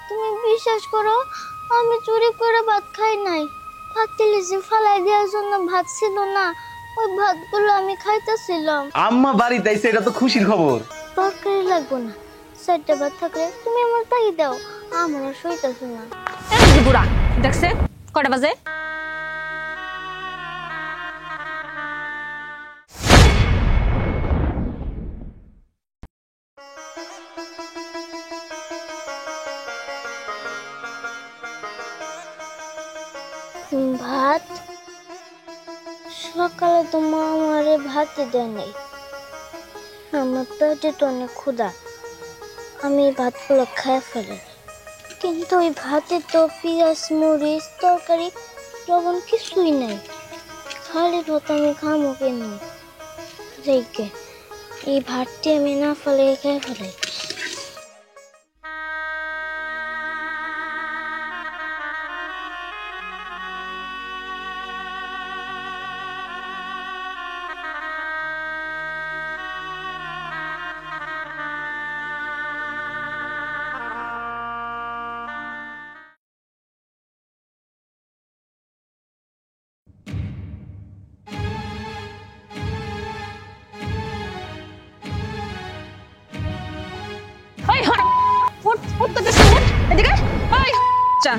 তুমি বিশ্বাস করো, আমি চুরি করে ভাত খাই নাই। পাতিলে যে ফালাই দেওয়ার জন্য ভাত ছিল না, ওই ভাতগুলো আমি খাইতেছিলাম। আম্মা বাড়িতে আইছে, এটা তো খুশির খবর। তরকারি লাগবো না, চারটা ভাত থাকলে তুমি আমার তাই দাও, আমার আর সইতেছে না। এই যে বুড়া দেখছে কয়টা বাজে? ভাত সকালে তো মা আমারে ভাতই দেয় নাই। আমার পেটে তো অনেক ক্ষুধা, আমি এই ভাতগুলো খেয়ে ফেলে। কিন্তু ওই ভাতে তো পেঁয়াজ মরিচ তরকারি লবণ কিছুই নাই। খালি ভাত আমি খামো কেন? দেখে এই ভাতটি আমি না ফেলে খেয়ে ফেলাই। ওই হন ফুট ফুট তো কিছু ফুট এদিকে। ওই চা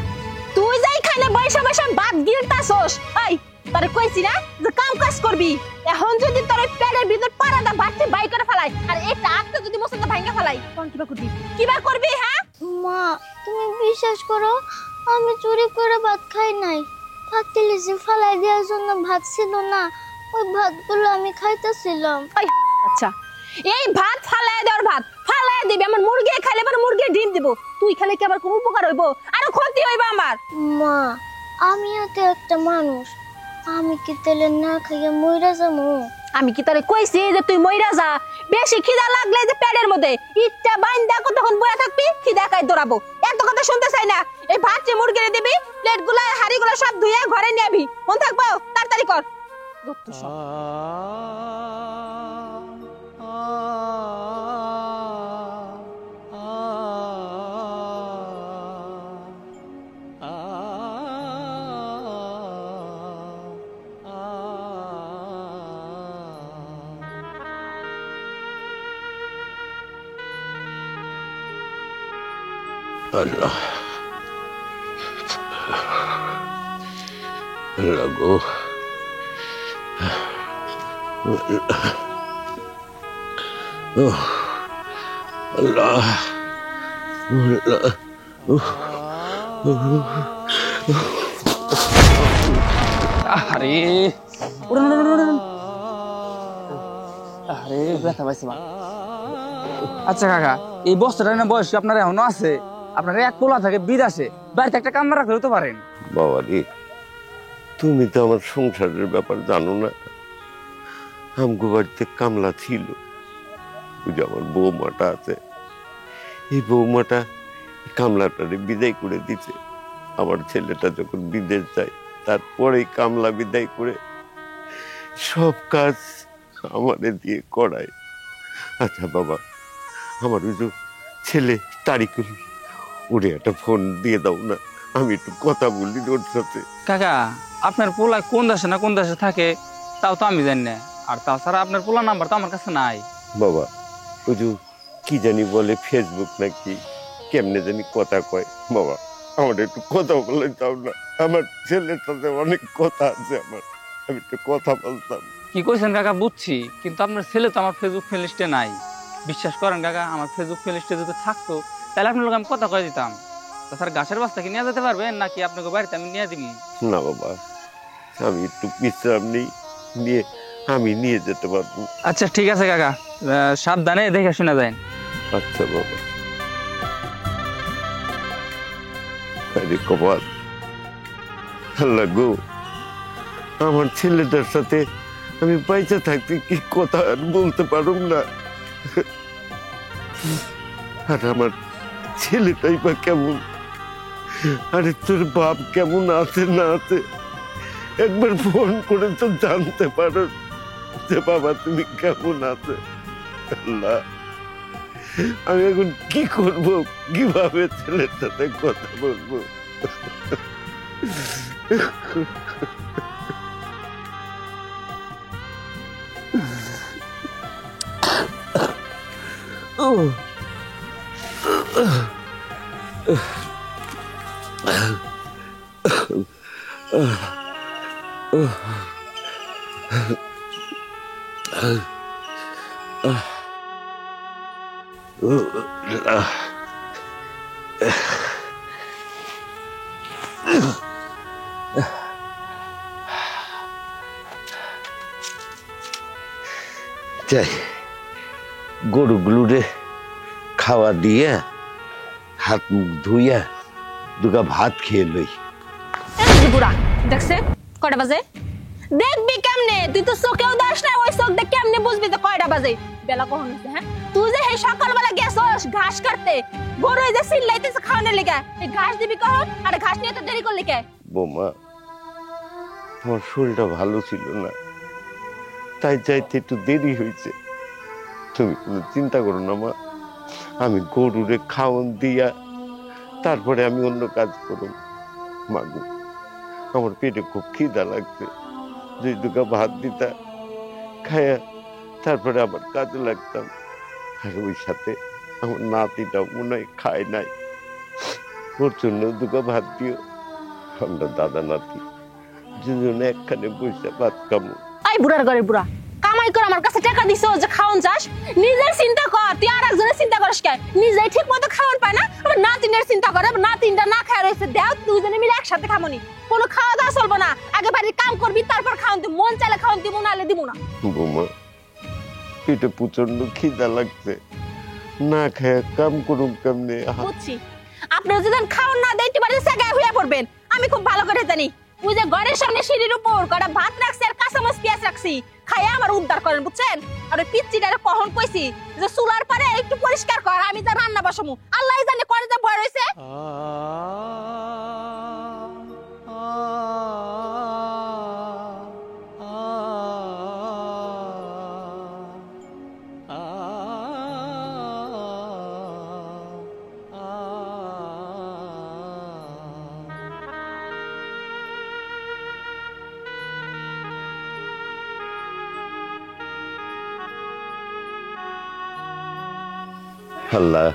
তুই যাই খানে বৈশা বৈশা ভাত গিলতাছস। ওই তোরে কইছি না যে কাম কাজ করবি। এখন যদি তোর পেটের ভিতর পারাটা ভাতটি বাই করে ফেলাই আর একটা আটটা যদি মশলা ভাঙা ফেলাই তখন কিবা করবি হ্যাঁ? মা তুমি বিশ্বাস করো, আমি চুরি করে ভাত খাই নাই। পাতিলে যে ফালাই দেওয়ার জন্য ভাত ছিল না, ওই ভাতগুলো আমি খাইতেছিলাম। ওই আচ্ছা এই ভাত ফালায় দেওয়ার ভাত ফালায় দিবি, আমার মুরগি খাইলে আবার মুরগি ডিম দিব। তুই খাইলে কি আবার কোনো উপকার হইব? আরো ক্ষতি হইব আমার। মা আমিও তো একটা মানুষ, আমি কি তেলে না খাইয়া মইরা যাবো? আমি কি তোরে কইছি যে তুই মইরা যা? বেশি খিদা লাগলে যে পেটের মধ্যে ইটটা বাইন্দা কতক্ষণ বয়া থাকবি, খিদা খাই দৌড়াবো। এত কথা শুনতে চাই না। এই ভাত যে মুরগিরে দিবি, প্লেটগুলা হাড়িগুলা সব ধুইয়া ঘরে নিয়ে আবি। মন থাকবো? তাড়াতাড়ি কর। দত্ত সব আল্লাহ আল্লাহ গো, আল্লাহ আরে আরে ব্যথা পাইছি মা। আচ্ছা কাকা, এই বস্তাটা না বয়স আপনার এখনো আছে? আপনার এক পোলা থাকে বিদেশে, বাড়িতে একটা কামরা রাখলে তো পারেন। বাবা রে, তুমি তো আমার সংসারের ব্যাপার জানো না। আমগো বাড়িতে কামলা ছিল, ওই যে আমার বৌমাটা আছে, এই বৌমাটা কামলাটারে বিদায় করে দিছে। আমার ছেলেটা যখন বিদেশ যায় তারপরে কামলা বিদায় করে সব কাজ আমারে দিয়ে করায়। আচ্ছা বাবা, আমার ওই যে ছেলে তারিকুল, ওরে একটা ফোন দিয়ে দাও না, আমি একটু কথা বলি ওর সাথে। কাকা, আপনার পোলা কোন দেশে না কোন দেশে থাকে তাও তো আমি জানি না, আর তাছাড়া আপনার পোলা নাম্বার তো আমার কাছে নাই। বাবা ওই যে কি জানি বলে ফেসবুক নাকি কেমনে জানি কথা কয়, বাবা আমার একটু কথা বলে যাও না, আমার ছেলের সাথে অনেক কথা আছে আমার, আমি একটু কথা বলতাম। কি কইছেন কাকা বুঝছি, কিন্তু আপনার ছেলে তো আমার ফেসবুক ফ্রেন্ড লিস্টে নাই। বিশ্বাস করেন কাকা, আমার ফেসবুক ফ্রেন্ড লিস্টে যদি থাকতো তাহলে আপনার লোক আমি কথা কয়ে দিতাম। তাছাড়া গাছের বাস্তা কি নিয়ে যেতে পারবেন নাকি আপনাকে বাড়িতে আমি নিয়ে দিবি? না বাবা, আমি একটু বিশ্রাম নিয়ে আমি নিয়ে যেতে পারবো। আচ্ছা ঠিক আছে কাকা, সাবধানে দেখে শুনে যায়। আচ্ছা বাবা। আরে কপাল, আল্লাহ গো, আমার ছেলেটার সাথে আমি বাইচা থাকতে কি কথা আর বলতে পারুম না। আর আমার ছেলেটাই বা কেমন, আরে তোর বাপ কেমন আছে না আছে একবার ফোন করে তো জানতে পারো যে বাবা তুমি কেমন আছো। আল্লাহ আমি এখন কি করব, কিভাবে ছেলের সাথে কথা বলবো? যাই, গরুগুলোরে খাওয়া দিয়ে হাত মুখ ধুইয়া দুগা ভাত খেয়ে লই। এই যে বুড়া দেখছে কয়টা বাজে? দেখবি কেমনে? তুই তো চোখেও দাস না, ওই চোখ দেখ কেমনে বুঝবি তো কয়টা বাজে? বেলা কখন হয়েছে? হ্যাঁ, তুই যে সেই সকালবেলা গেছস ঘাস কাটতে, গরু এই যে চিল্লাইতেছে খাওয়ানোর লেগে, এই ঘাস দিবি কখন? আর ঘাস নিয়ে তো দেরি করলি কে? বৌমা, আমার শরীরটা ভালো ছিল না, তাই যাইতে একটু দেরি হয়েছে। তুমি কোনো চিন্তা করো না মা, আমি গরুরে খাওয়ান দিয়া তারপরে আমি অন্য কাজ করব। মাগু, আমার পেটে খুব খিদা লাগছে, দুই দুগা ভাত দিতা খায়া তারপরে আবার কাজে লাগতাম। আর ওই সাথে আমার নাতিটাও মনে হয় খায় নাই, ওর জন্য দুগা ভাত দিও। আমরা দাদা নাতি দুজনে একখানে বসে ভাত খাবো। এই বুড়ার ঘরে বুড়া, কামাই করে আমার কাছে টাকা দিছো যে খাওন চাস, নিজের চিন্তা কর। তুই আর একজনের চিন্তা করিস কে? নিজেই ঠিক মতো খাওয়ান পায় না, আবার নাতিনের চিন্তা করে। নাতিনটা না খায় রয়েছে, দেও দুজনে মিলে একসাথে খামনি। কোনো খাওয়া দাওয়া চলবো না, আগে বাড়ির কাম করবি তারপর খাওয়ান দিব। মন চাইলে খাওয়ান দিব, নাহলে দিব না। বৌমা, পেটে প্রচন্ড খিদা লাগছে, না খেয়ে কাম করুন কেমনে? বুঝছি, আপনারা যদি খাওয়ান না দেয় বাড়ির জায়গায় হয়ে পড়বেন। আমি খুব ভালো করে জানি, ওই যে ঘরের সামনে সিঁড়ির উপর কটা ভাত রাখছি আর কাঁচামরিচ পেঁয়াজ রাখছি, খাইয়া আমার উদ্ধার করেন, বুঝছেন? আর ওই পিচ্চিটারে কখন কইছি যে চুলার পারে একটু পরিষ্কার কর, আমি যা রান্না বসামু। আল্লাহ জানে করে যা ভয় রয়েছে। আল্লাহ,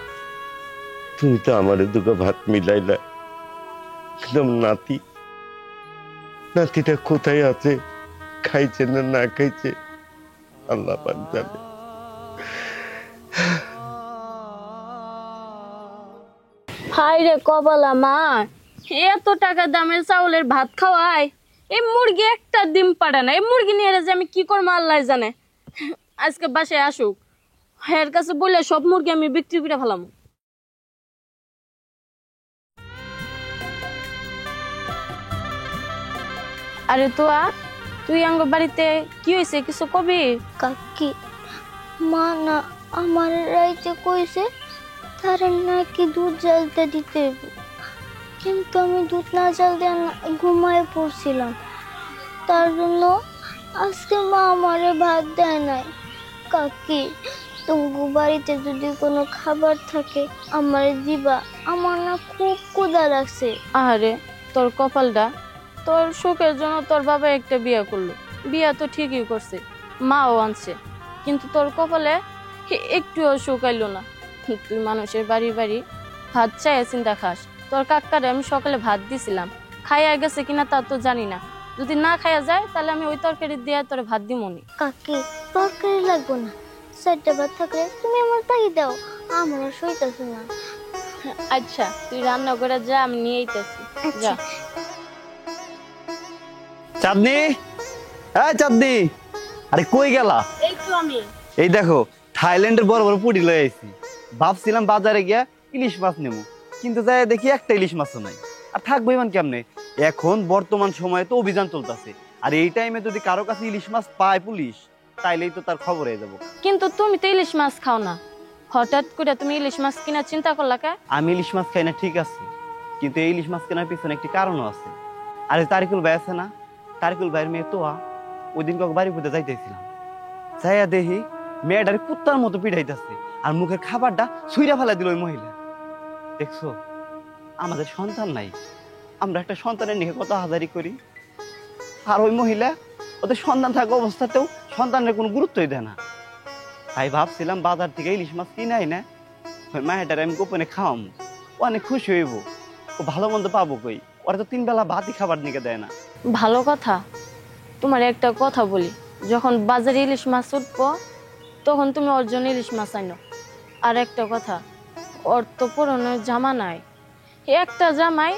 তুমি তো আমার দুগা ভাত মিলাইলা, একদম নাতিটা কোথায় আছে, খাইছে না না খাইছে আল্লাহ পাক জানে। হাই রে কপাল আমার, এত টাকা দামের চাউলের ভাত খাওয়ায়, এই মুরগি একটা ডিম পাড়ে না। এই মুরগি নিয়ে যে আমি কি করবো আল্লাহ জানে। আজকে বাসায় আসুক, এর কাছে বললে সব মুরগি আমি বিক্রি করে ফেলাম। আরে তোয়া, তুই আঙ্গ বাড়িতে কি হয়েছে কিছু কবি? কাকি, মা না আমার রাইতে কইছে তারা নাকি দুধ জ্বালতে দিতে হইব। কিন্তু আমি দুধ না জ্বাল দিয়ে ঘুমায় পড়ছিলাম, তার জন্য আজকে মা আমারে ভাত দেয় নাই। কাকি, তুমি বাড়িতে যদি কোনো খাবার থাকে আমারে দিবা, আমার না খুব ক্ষুধা লাগছে। আরে তোর কপালটা, তোর সুখের জন্য তোর বাবা একটা বিয়ে করলো। বিয়ে তো ঠিকই করছে, মাও আনছে, কিন্তু তোর কপালে একটুও সুখ আইলো না। তুই মানুষের বাড়ি বাড়ি ভাত চাইয়া চিন্তা খাস। তোর কাকারে আমি সকালে ভাত দিছিলাম, খাইয়া গেছে কিনা তা তো জানি না। যদি না খাইয়া যায় তাহলে আমি ওই তরকারি দিয়ে তোর ভাত দিমনি। কাকি, তরকারি লাগবো না, চারটা ভাত থাকলে তুমি আমার তাই দাও, আমার আর সইতাছে না। আচ্ছা তুই রান্না করে যা, আমি নিয়ে আইতেছি। যা। চাঁদনি, হ্যাঁ চাঁদনি, আরে কই গেলা? এই তো আমি। এই দেখো থাইল্যান্ডের বড় বড় পুঁটি লয়ে আইছি। ভাবছিলাম বাজারে গিয়া ইলিশ মাছ নেবো, কিন্তু যাই দেখি একটা ইলিশ মাছও নাই। আর থাকবো ইমান কেমনে? এখন বর্তমান সময়ে তো অভিযান চলতেছে, আর এই টাইমে যদি কারো কাছে ইলিশ মাছ পায় পুলিশ, তাইলেই তো তার খবর হয়ে যাবো। কিন্তু তুমি তো ইলিশ মাছ খাও না, হঠাৎ করে তুমি ইলিশ মাছ কেনার চিন্তা করলা কে? আমি ইলিশ মাছ খাই না ঠিক আছে, কিন্তু এই ইলিশ মাছ কেনার পিছনে একটি কারণও আছে। আরে তারিকুল ভাই আছে না, তারিকুল ভাইয়ের মেয়ে তোয়া, ওই দিন কাউকে বাড়ি পুঁতে যাইতেছিলাম, যাইয়া দেখি মেয়েটারে কুত্তার মতো পিঠাইতেছে। আর মুখের খাবারটা ছুঁড়া ফেলা দিল ওই মহিলা। দেখছো, আমাদের সন্তান নাই, আমরা একটা সন্তানের নিয়ে কত হাজারি করি, আর ওই মহিলা ওদের সন্তান থাকা অবস্থাতেও সন্তানের কোনো গুরুত্বই দেয় না। তাই ভাবছিলাম বাজার থেকে ইলিশ মাছ কিনাই না, ওই মায়েটারে আমি গোপনে খাওয়াম, ও অনেক খুশি হইব, ও ভালো মন্দ পাবো কই, ওরা তো 3 বেলা ভাতই খাবার নিকে দেয় না। ভালো কথা। তোমার একটা কথা বলি, যখন বাজারে ইলিশ মাছ উঠবো তখন তুমি ওর জন্য ইলিশ মাছ আনো। আর একটা কথা, ওর তো পুরনো জামা নাই, একটা জামাই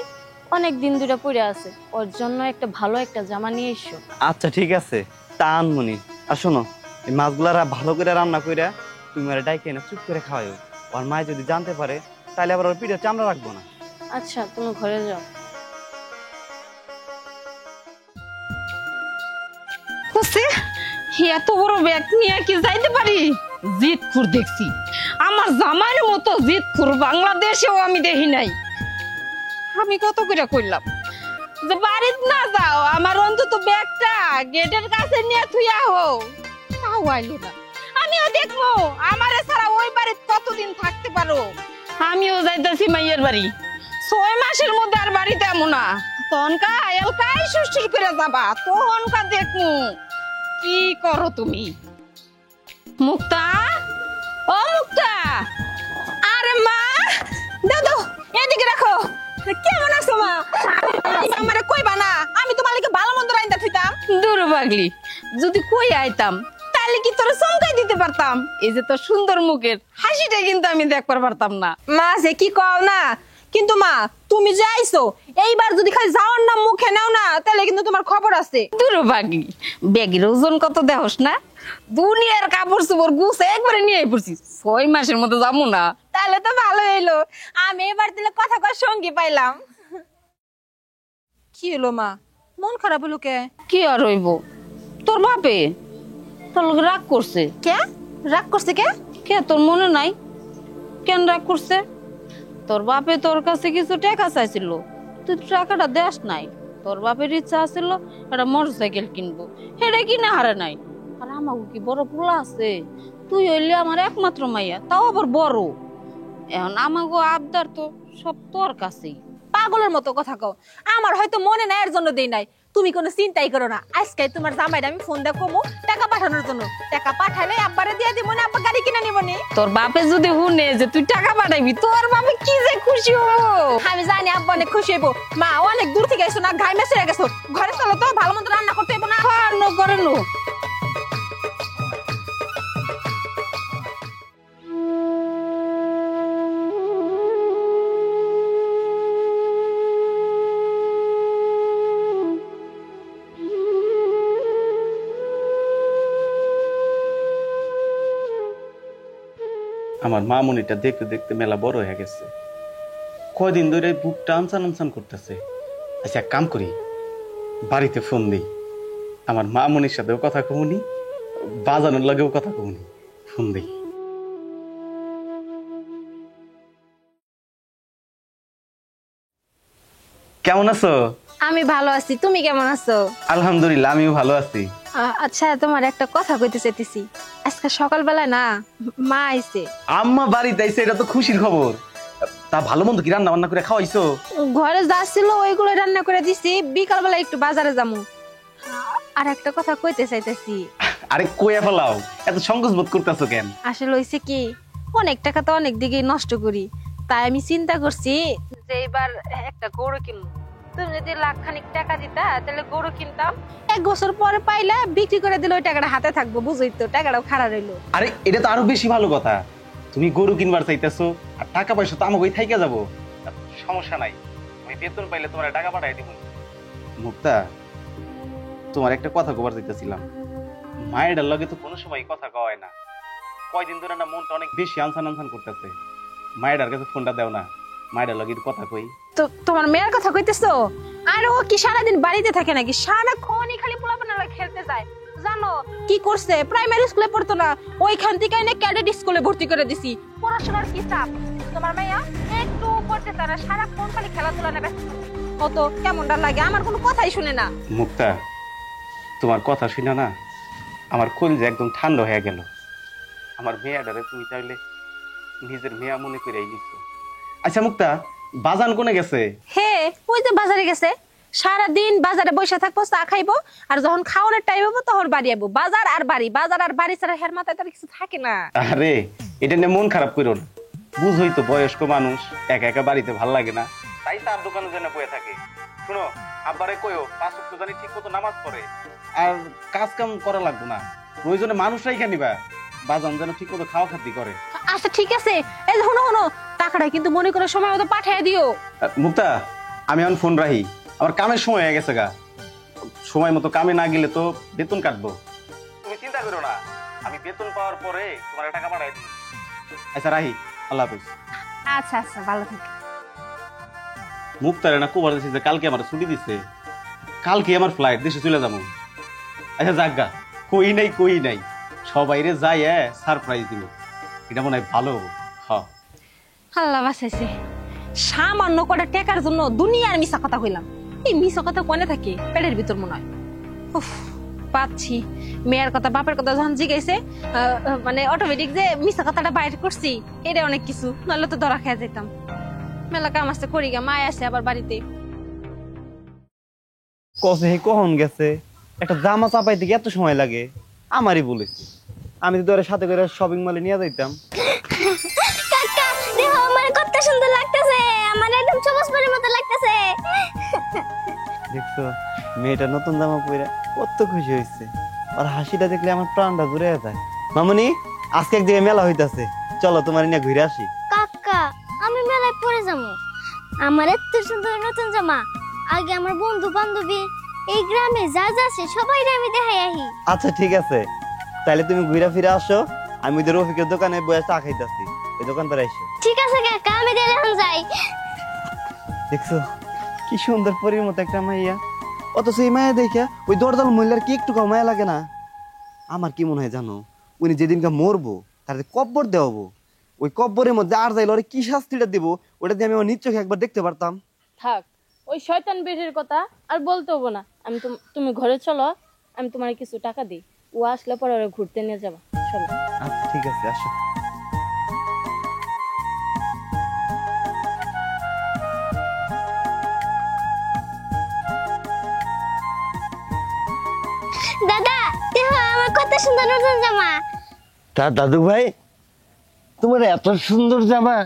অনেক দিন ধরে পড়ে আছে, ওর জন্য একটা ভালো একটা জামা নিয়ে এসো। আচ্ছা ঠিক আছে, তা আনমনি। আর শোনো, এই মাছগুলারা ভালো করে রান্না কইরা তুমি আর ডাইকে না চুপ করে খাওয়াও। ওর মায়ে যদি জানতে পারে তাহলে আবার ওর পিঠে চামড়া রাখবো না। আচ্ছা, তুমি ঘরে যাও। এত বড় ব্যাগ নিয়ে কি যাইতে পারি? জিতখুর দেখছি, আমার জামাইয়ের মতো জিতখুর বাংলাদেশেও আমি দেখি নাই। আমি কত করে কইলাম যে বাড়িতে না যাও, আমার অন্তত ব্যাগটা গেটের কাছে নিয়ে থুইয়া হো, তাও আইলো না। আমিও দেখবো আমারে ছাড়া ওই বাড়িতে কতদিন থাকতে পারো। আমিও যাইতেছি মাইয়ের বাড়ি, 6 মাসের মধ্যে আর বাড়িতে এমন না। তনকা এলকাই সুস্থির করে যাবা, তনকা দেখমু কি করো তুমি। মুক্তা, ও মুক্তা, আরে মা, দাও দাও এদিকে রাখো। কেমন আছো মা? আমারে কইবা না, আমি তোমার লাগি ভালো মন্দ রাইন্দা থইতাম। দূর পাগলি, যদি কই আইতাম তাহলে কি তোরে চমকাই দিতে পারতাম। এই যে তোর সুন্দর মুখের হাসিটা কিন্তু আমি দেখবার পারতাম না। মা সে কি কও না, কিন্তু মা তুমি যে আইছো, এইবার যদি খালি যাওয়ার নাম মুখে নাও না তাহলে কিন্তু তোমার খবর আছে। দূর পাগলি, ব্যাগের ওজন কত দেখোস না? দুনিয়ার কাপড় চোপড় গুছে একবারে নিয়ে পড়ছি, 6 মাসের মধ্যে যাবো না। তাহলে তো ভালো হইলো, আমি এবার দিলে কথা কর সঙ্গী পাইলাম। কি হলো মা, মন খারাপ হলো কে? কি আর হইব, তোর বাপে তোর লগে রাগ করছে। কে রাগ করছে? কে কে তোর মনে নাই? কেন রাগ করছে? তোর বাপে তোর কাছে কিছু টাকা চাইছিল, তুই টাকাটা দেস নাই। তোর বাপের ইচ্ছা আছিল একটা মোটরসাইকেল কিনবো, সেটা কিনে হারে নাই। আর আমাকে কি বড় পোলা আছে? তুই হইলে আমার একমাত্র মাইয়া, তাও আবার বড়। এখন আমাকে আবদার তো সব তোর কাছেই। পাগলের মতো কথা কও, আমার হয়তো মনে নাই এর জন্য দেই নাই। তুমি কোনো চিন্তাই করো না, আজকে তোমার জামাইরা আমি ফোন দিয়ে কমু টাকা পাঠানোর জন্য। টাকা পাঠালে আব্বারে দিয়ে দিব, না আব্বা গাড়ি কিনে নিব নি। তোর বাপে যদি শুনে যে তুই টাকা পাঠাইবি, তোর বাপে কি যে খুশি হবো। আমি জানি আব্বা অনেক খুশি হইব। মা অনেক দূর থেকে এসো না, ঘাই মেসে গেছো, ঘরে চলো তো, ভালো মন্দ রান্না করতে হইব না। করে নো। আমার মামুনিটা দেখতে দেখতে মেলা বড় হয়ে গেছে, কয়দিন ধরে বুকটা আনসান আনসান করতেছে। আচ্ছা এক কাম করি, বাড়িতে ফোন দিই, আমার মামুনির সাথেও কথা কমুনি, বাজানোর লাগেও কথা কমুনি। ফোন দিই। কেমন আছো? আমি ভালো আছি, তুমি কেমন আছো? আলহামদুলিল্লাহ, আমিও ভালো আছি। আচ্ছা তোমার একটা কথা কইতে চাইতেছি। আজকে সকালবেলা না মা আইছে। আম্মা বাড়িতে আইছে, এটা তো খুশির খবর। তা ভালো মন্দ কি রান্না বান্না করে খাওয়াইছো? ঘরে যা ছিল ওইগুলো রান্না করে দিছি, বিকালবেলা একটু বাজারে যামু। আর একটা কথা কইতে চাইতেছি। আরে কইয়া ফেলাও, এত সংকোচ বোধ করতেছো কেন? আসলে হইছে কি, অনেক টাকা তো অনেক দিকে নষ্ট করি, তাই আমি চিন্তা করছি যে এবার একটা গরু কিনবো। তুমি যদি লাখখানিক টাকা দিতা তাহলে গরু কিনতাম, 1 বছর পরে পাইলে বিক্রি করে দিলে ওই টাকাটা হাতে থাকবো, বুঝই তো, টাকাটাও খারাপ রইলো। আরে এটা তো আরো বেশি ভালো কথা, তুমি গরু কিনবার চাইতেছো আর টাকা পয়সা তো আমাকেই থাইকা যাবো, সমস্যা নাই। আমি বেতন পাইলে তোমার টাকা পাঠাই দিব। মুক্তা, তোমার একটা কথা কবার চাইতেছিলাম। মায়ের লগে তো কোনো সময় কথা কওয়া হয় না, কয়দিন ধরে না মনটা অনেক বেশি আনসান আনসান করতেছে। মায়ের কাছে ফোনটা দাও না, মায়ের লগে কথা কই। তো তোমার মেয়ের কথা কইতেছো? আর ও কি সারাদিন বাড়িতে থাকে নাকি? সারাক্ষণই খালি পোলাপানের লগে খেলতে যায়। জানো কি করছে? প্রাইমারি স্কুলে পড়তো না, ওইখান থেকে এনে ক্যাডেট স্কুলে ভর্তি করে দিছি। পড়াশোনার কি চাপ? তোমার মাইয়া একটু পড়তে তারা সারাক্ষণ খালি খেলাধুলা না ব্যস্ত। কত কেমনটা লাগে, আমার কোনো কথাই শুনে না। মুক্তা, তোমার কথা শুনে না আমার কলিজা একদম ঠান্ডা হয়ে গেল। আমার মেয়েটারে তুমি চাইলে নিজের মেয়া মনে করে নিছো। আচ্ছা মুক্তা, বাজান কোনে গেছে? হে ওই যে বাজারে গেছে, সারাদিন বাজারে বসে থাকবো, চা খাইবো, আর যখন খাওয়ানোর টাইম হবো তখন বাড়ি যাবো। বাজার আর বাড়ি ছাড়া হের মাথায় তার কিছু থাকে না। আরে এটা নিয়ে মন খারাপ করো না, বুঝই তো বয়স্ক মানুষ, একা একা বাড়িতে ভাল লাগে না, তাই তার দোকানে জন্য বয়ে থাকে। শুনো, আব্বারে কইও 5 ওয়াক্ত জানি ঠিক মতো নামাজ পড়ে, আর কাজ কাম করা লাগবে না, প্রয়োজনে মানুষরাই খানিবা, বাজান যেন ঠিক মতো খাওয়া খাতি করে। আচ্ছা ঠিক আছে, এই শোনো টাকাটা কিন্তু মনে করে সময় মতো পাঠিয়ে দিও। মুক্তা, আমি এখন ফোন রাখি, আমার কামের সময় হয়ে গেছে গা, সময় মতো কামে না গেলে তো বেতন কাটবো। তুমি চিন্তা করো না, আমি বেতন পাওয়ার পরে তোমার টাকা পাঠাই দিই। আচ্ছা রাহি, আল্লাহ হাফেজ। আচ্ছা ভালো থেকে। মুক্তারে না কোবার দিছে যে কালকে আমার ছুটি দিছে, কালকে আমার ফ্লাইট, দেশে চলে যাবো। আচ্ছা যাজ্ঞা, কই নাই সবাইরে যাই সারপ্রাইজ দিব, এটা মনে হয় ভালো হবো। হ্যাঁ আল্লাহ বাঁচাইছে, সামান্য কটা টাকার জন্য দুনিয়ার মিশা কথা কইলাম। এই মিশা কথা কোনে থাকে, পেটের ভিতর মনে হয়। উফ, পাচ্ছি মেয়ের কথা বাপের কথা যখন জিগাইছে, মানে অটোমেটিক যে মিশা কথাটা বাইর করছি, এটা অনেক কিছু, নাহলে তো ধরা খেয়ে যেতাম। মেলা কাম আসতে করি গা, মায় আছে আবার বাড়িতে। কসে কখন গেছে, একটা জামা চাপাইতে কি এত সময় লাগে? আমারই বলেছি, আমি তো সাথে করে শপিং মলে নিয়ে যাইতাম। কাকা দেখো আমার কত সুন্দর লাগতেছে, আমার একদম সবুজ পরির মতো লাগতেছে। দেখছো মেয়েটা নতুন জামা পরে কত খুশি হয়েছে, আর হাসিটা দেখলে আমার প্রাণটা জুড়ে যায়। মামুনি, আজকে এক জায়গায় মেলা হইতাছে, চলো তোমার নিয়ে ঘুরে আসি। কাকা আমি মেলায় পরে যাবো, আমার এত সুন্দর নতুন জামা আগে আমার বন্ধু বান্ধবী এই গ্রামে যা আছে সবাই আমি দেখাই আহি। আচ্ছা ঠিক আছে, তাহলে তুমি ঘুরে ফিরে আসো, আমি ওদের রফিকের দোকানে বসে চা খাইতেছি, ওই দোকান पर এসো। ঠিক আছে কাকা, আমি গেলে এখন যাই। দেখছো কি সুন্দর পরীর মতো একটা মাইয়া, অথচ এই মায়া দেখে ওই দরদাল মহিলার কি একটু মায়া লাগে না? আমার কি মনে হয় জানো, উনি যেদিনকে মরবো তার কব্বর দেওয়াবো, ওই কব্বরের মধ্যে আর যাইলে ওরে কি শাস্তিটা দিব, ওটা দিয়ে আমি আমার নিজ চোখে একবার দেখতে পারতাম। থাক, ওই শয়তান বেটির কথা আর বলতে হবো না। আমি তুমি ঘরে চলো, আমি তোমার কিছু টাকা দিই, ও আসলে পরে ওরা ঘুরতে নিয়ে যাবো। চলো। আচ্ছা ঠিক আছে, আসো। দাদা দেখো আমার কত সুন্দর নতুন জামা। তা দাদু ভাই, তোমার এত সুন্দর জামা,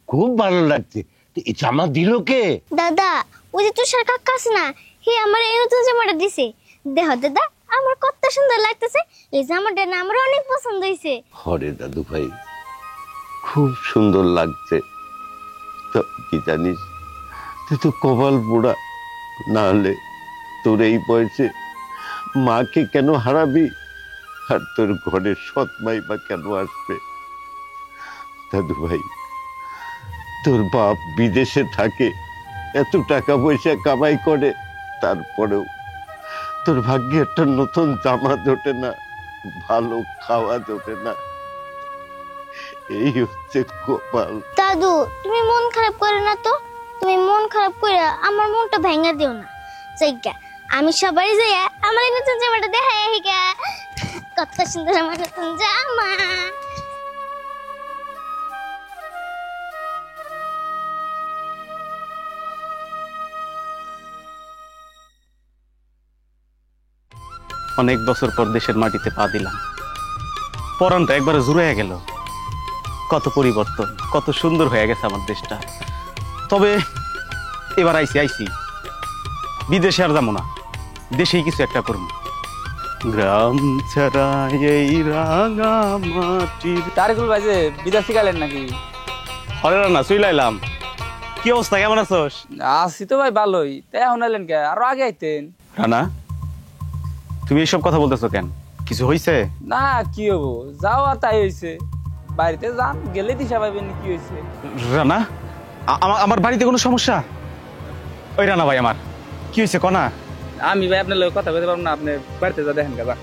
খুব ভালো লাগছে। তো এই জামা দিল কে? দাদা ওই যে তুষার কাকা আছে না, হে আমার এই নতুন জামাটা দিছে। দেখো দাদা আমার কত সুন্দর লাগতেছে, এই জামাটা না আমার অনেক পছন্দ হয়েছে। হরে দাদু ভাই, খুব সুন্দর লাগছে। তো কি জানিস, তুই তো কপাল পোড়া, না হলে তোর এই বয়সে মাকে কেন হারাবি, আর তোর ঘরের সৎ মাই বা কেন আসবে? দাদু ভাই, তোর বাপ বিদেশে থাকে, এত টাকা পয়সা কামাই করে, তারপরেও তোর ভাগ্যে একটা নতুন জামা জোটে না, ভালো খাওয়া জোটে না। এই হচ্ছে কপাল। দাদু তুমি মন খারাপ করো না তো, তুমি মন খারাপ করে আমার মনটা ভেঙে দিও না। জায়গা আমি সবাই যাই আমার এই নতুন জামাটা দেখাই আহি গা, কত সুন্দর আমার নতুন জামা। অনেক বছর পর দেশের মাটিতে পা দিলাম, পরানটা একবারে জুড়ে গেল। কত পরিবর্তন, কত সুন্দর হয়ে গেছে আমার দেশটা। তবে এবার আইসি বিদেশে আর যাবো না, দেশেই কিছু একটা করবো। গ্রাম ছাড়া এই রাঙা মাটির। তারিকুল ভাই যে বিদেশি গেলেন নাকি? হরে না চইলাইলাম। কি অবস্থা, কেমন আছোস? আছি তো ভাই ভালোই, তাই এখন এলেন কে? আরো আগে আইতেন। রানা, তুমি এইসব কথা বলতেছো কেন? কিছু হয়েছে? না কি হবো, যাও আর তাই হয়েছে। বাড়িতে যান, গেলে দিশা পাইবেন কি হয়েছে। রানা, আমার বাড়িতে কোনো সমস্যা? ওই রানা ভাই, আমার কি হয়েছে কনা? আমি ভাই আপনার লোক কথা বলতে পারবো না, আপনি বাড়িতে যা দেখেন গাবা।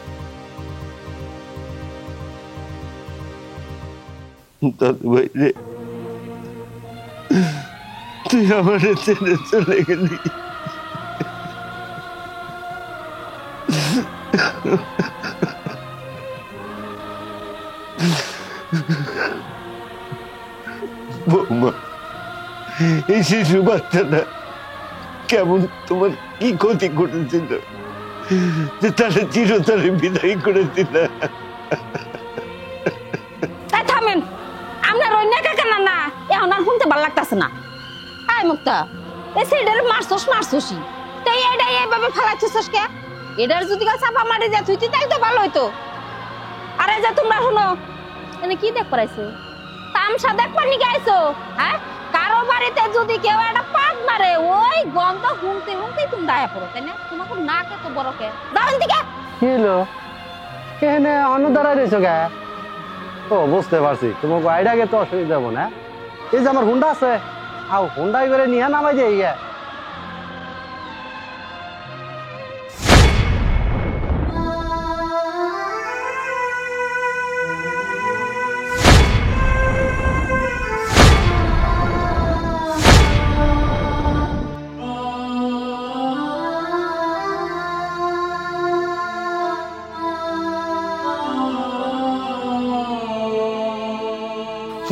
দাদু ভাই রে, তুই আমার ছেড়ে চলে গেলি। বৌমা, এই শিশু বাচ্চাটা কেমন তোমার কি ক্ষতি করেছিল যে তারা চিরতরে বিদায় করেছিল? তাই থামেন, আপনার ওই নেকা কেনা না এখন আর শুনতে ভালো লাগতেছে না। আয় মুক্তা, এই সেটার মারছসই তাই এটা এইভাবে ফেলাচ্ছিস কে? এটার যদি চাপা মারি যা তুই তাই তো ভালো হইতো। আরে যা তোমরা শুনো, এনে কি দেখ পারাইছো? তামসা দেখবার নিকে আইছো? হ্যাঁ, কারো বাড়িতে যদি কেউ একটা পাক মারে ওই গন্ধ শুনতেই তুমি দায়া পড়ো, তাই না? তোমাকে নাক এত বড় কে? যাও এদিকে। কি হলো এখানে অন্য দাঁড়ায় রয়েছো গে? ও বুঝতে পারছি, তোমাকে আইডাকে তো অসুবিধা হবো না। এই যে আমার হুন্ডা আছে, আও হুন্ডাই করে নিয়ে নামাই দিয়ে গিয়া।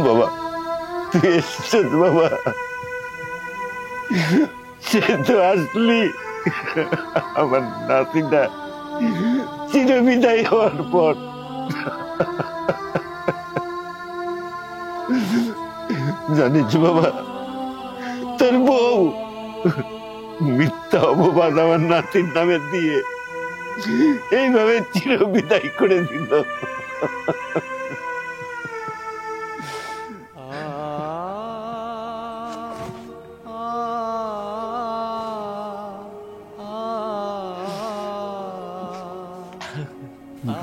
বাবা, তুই এসেছিস বাবা, সে তো আসলি আমার নাতিটা চিরবিদায় হওয়ার পর। জানিস বাবা, তোর বউ মিথ্যা অপবাদ আমার নাতির নামে দিয়ে এইভাবে চিরবিদায় করে দিল।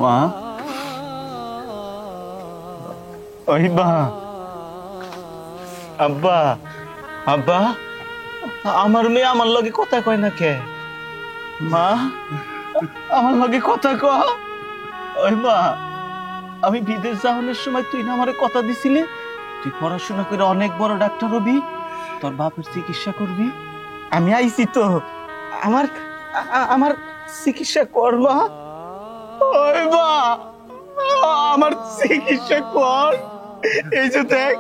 মা, ওই মা, আব্বা, আব্বা, আমার মেয়ে আমার লগে কথা কয় না কে? মা, আমার লগে কথা ক। ওই মা, আমি বিদেশ যাওয়ানোর সময় তুই না আমারে কথা দিছিলি তুই পড়াশোনা করে অনেক বড় ডাক্তার হবি, তোর বাপের চিকিৎসা করবি। আমি আইছি তো, আমার আমার চিকিৎসা করবা। ওই মা, আমার চিকিৎসা কর। এই যে দেখ,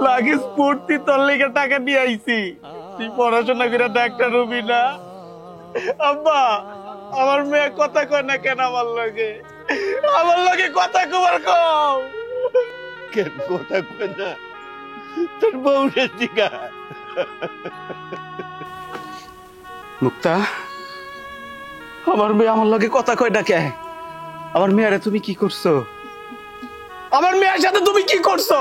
লাগেজ ভর্তি তোর লেগে টাকা নিয়ে আইছি, তুই পড়াশোনা করে ডাক্তার হবি না। আব্বা, আমার মেয়ে কথা কয় না কেন? আমার লগে কথা কবার কও। কেন কথা কয় না? তোর বউরের দিকা। মুক্তা, আমার মেয়ে আমার লগে কথা কয় না কে? আমার মেয়েরে তুমি কি করছো? আমার মেয়ের সাথে তুমি কি করছো?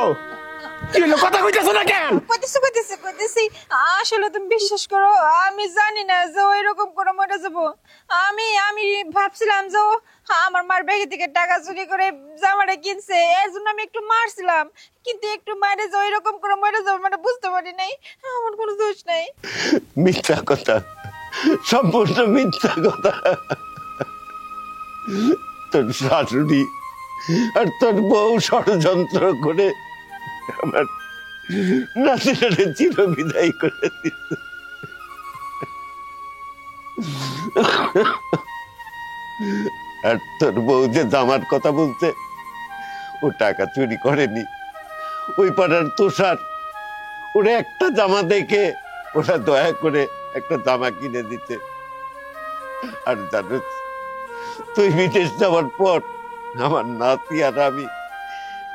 কি হলো, কথা কইতেছো না কেন? কইতেছি আসলে তুমি বিশ্বাস করো, আমি জানি না যে ও এরকম করে মরে যাবো। আমি ভাবছিলাম যে ও আমার মার ব্যাগে থেকে টাকা চুরি করে জামাটা কিনছে, এর জন্য আমি একটু মারছিলাম, কিন্তু একটু মারে যে এরকম করে মরে যাবো মানে বুঝতে পারি নাই। আমার কোনো দোষ নাই। মিথ্যা কথা, সম্পূর্ণ মিথ্যা কথা। তোর শাশুড়ি আর তোর বউ ষড়যন্ত্র করে আমার নাতিটারে চিরবিদায় করে দিল। আর তোর বউ যে জামার কথা বলছে, ও টাকা চুরি করেনি। ওই পাড়ার তুষার ওরা একটা জামা দেখে ওরা দয়া করে একটা জামা কিনে দিতে। আর জানো, তুই বিদেশ যাওয়ার পর আমার নাতি আর আমি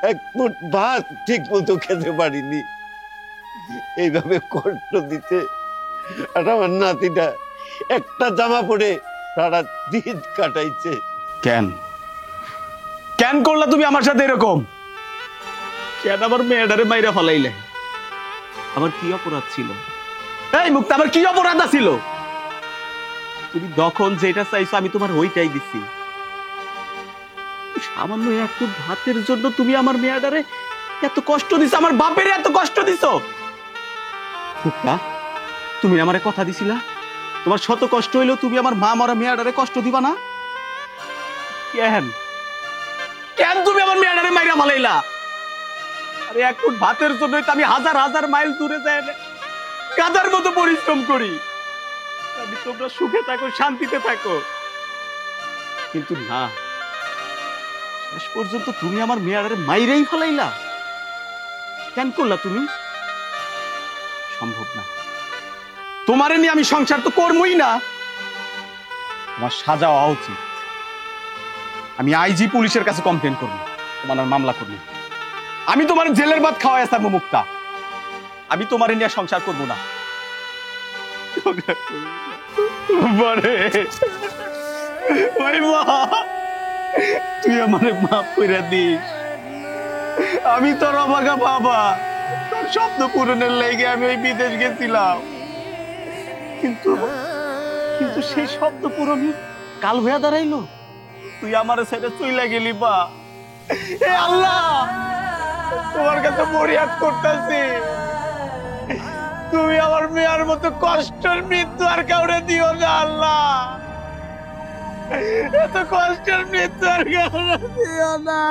এক মুঠ ভাত ঠিক মতো খেতে পারিনি। এইভাবে কষ্ট দিতে আর আমার নাতিটা একটা জামা পরে সারা দিন কাটাইছে। কেন কেন করলা তুমি আমার সাথে এরকম? কেন আমার মেয়েটারে মাইরা ফলাইলে? আমার কি অপরাধ ছিল? এই মুক্তা, আমার কি অপরাধ ছিল? তুমি যখন যেটা চাইছো আমি তোমার ওইটাই দিছি। সামান্য এক ফুট ভাতের জন্য তুমি আমার মেয়েটারে এত কষ্ট দিছো, আমার বাপের এত কষ্ট দিছো। মুক্তা, তুমি আমারে কথা দিছিলা তোমার শত কষ্ট হইলেও তুমি আমার মা মরা মেয়েটারে কষ্ট দিবা না। কেন কেন তুমি আমার মেয়েটারে মাইরা ফলাইলা? আরে এক ফুট ভাতের জন্যই তো আমি হাজার হাজার মাইল দূরে যাই না গাধার মতো পরিশ্রম করি, আমি তোমরা সুখে থাকো, শান্তিতে থাকো। কিন্তু না, শেষ পর্যন্ত তুমি আমার মেয়েটারে মাইরেই ফলাইলা। কেন করলা তুমি? সম্ভব না, তোমারে নিয়ে আমি সংসার তো করবই না। তোমার সাজা হওয়া উচিত। আমি আইজি পুলিশের কাছে কমপ্লেন করবো, তোমার আর মামলা করবো। আমি তোমার জেলের ভাত খাওয়াই আসতাম মুক্তা। আমি তোমারে নিয়ে সংসার করবো না। তুই আমারে মাফ করে দিস। আমি তোর অবাগা বাবা, তোর স্বপ্ন পূরণের লেগে আমি ওই বিদেশ গেছিলাম, কিন্তু কিন্তু সেই স্বপ্ন পূরণ কাল হইয়া দাঁড়াইলো। তুই আমার ছেড়ে চইলা গেলি বা। হে আল্লাহ, তোমার কাছে ফরিয়াদ করতেছি, তুমি আমার মেয়ের মতো কষ্টের মৃত্যু আর কাউরে দিও না আল্লাহ। এত কষ্টের মৃত্যু আর কাউরে দিও না।